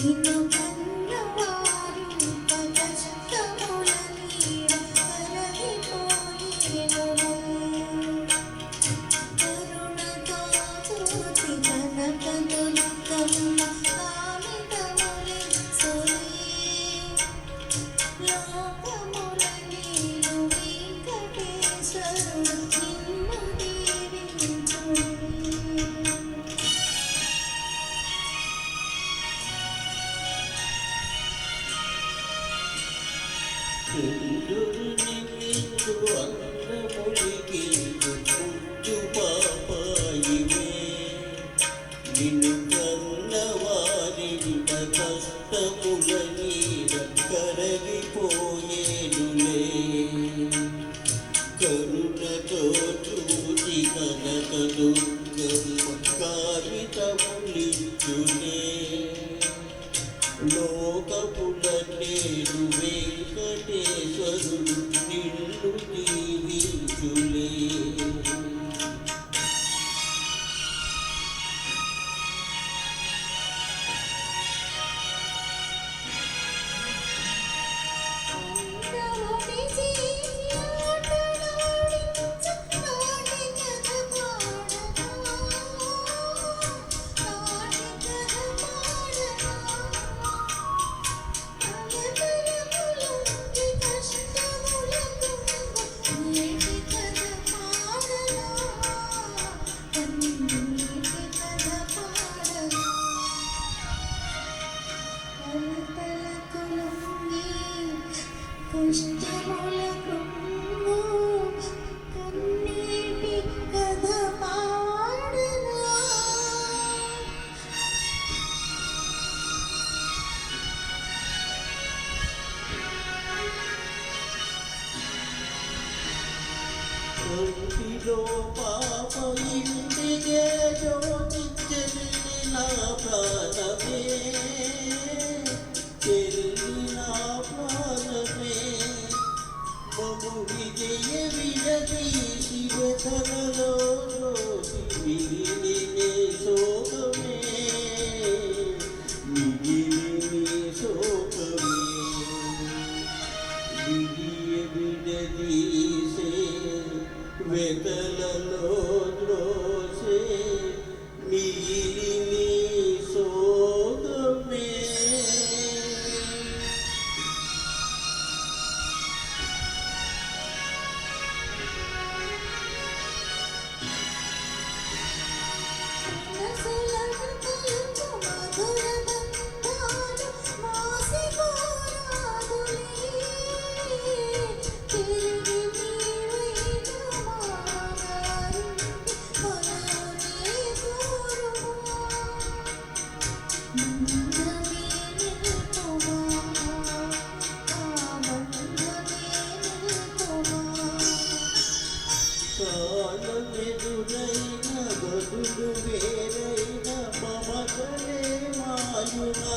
నిన్ను కన్నవారి కష్టముల నీడ కరగిపోయేనులే కరుణతో చూచి కనక దుర్గమ్మ కాగితములిచ్చునే లోకపుల నేడు వెంకటేశ్వరుడు నిన్ను దీవించులే. ఒంటిలో పాప ఇంటికే జ్యోతించని నా ప్రాణమే చెల్లి నా ప్రాణమే మము విజయ విడదీసి వ్యథలలో మిగిలినే శోకమే మిగిలినే శోకమే విడదీసే వెతలలో ద్రోసే మిగిలిని శోకమే. కాలమెదురైన గదులు వేరైన మమతలే మాయునా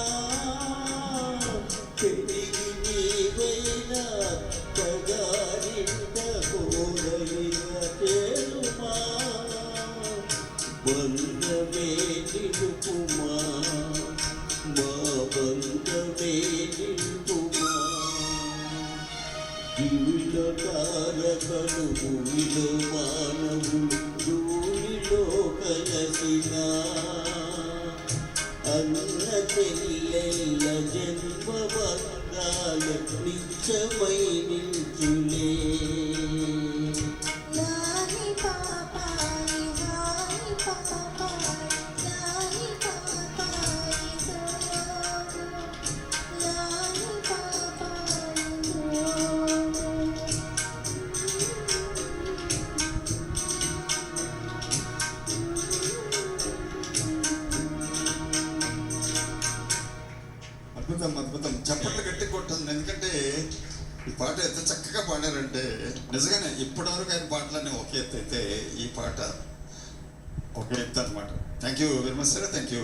పెరిగి నీవైన తగారింట కోరలిన తేలుమా బంధమే నిలుపుమా మా బంధమే నిలుపుమా. దివిలో తారకలు భూమిలో మానవులు భూమిలో కలసిన అన్న చెల్లెల్ల జన్మ బంధాల నిత్యమై నిల్చులే. అద్భుతం అద్భుతం, చప్పట్లు గట్టి కొట్టాను. ఎందుకంటే ఈ పాట ఎంత చక్కగా పాడారంటే నిజంగానే ఇప్పటివరకు ఆయన పాటలన్నీ ఒక ఎత్తు అయితే ఈ పాట ఒక ఎత్తు అనమాట. Thank you very much sir. Thank you.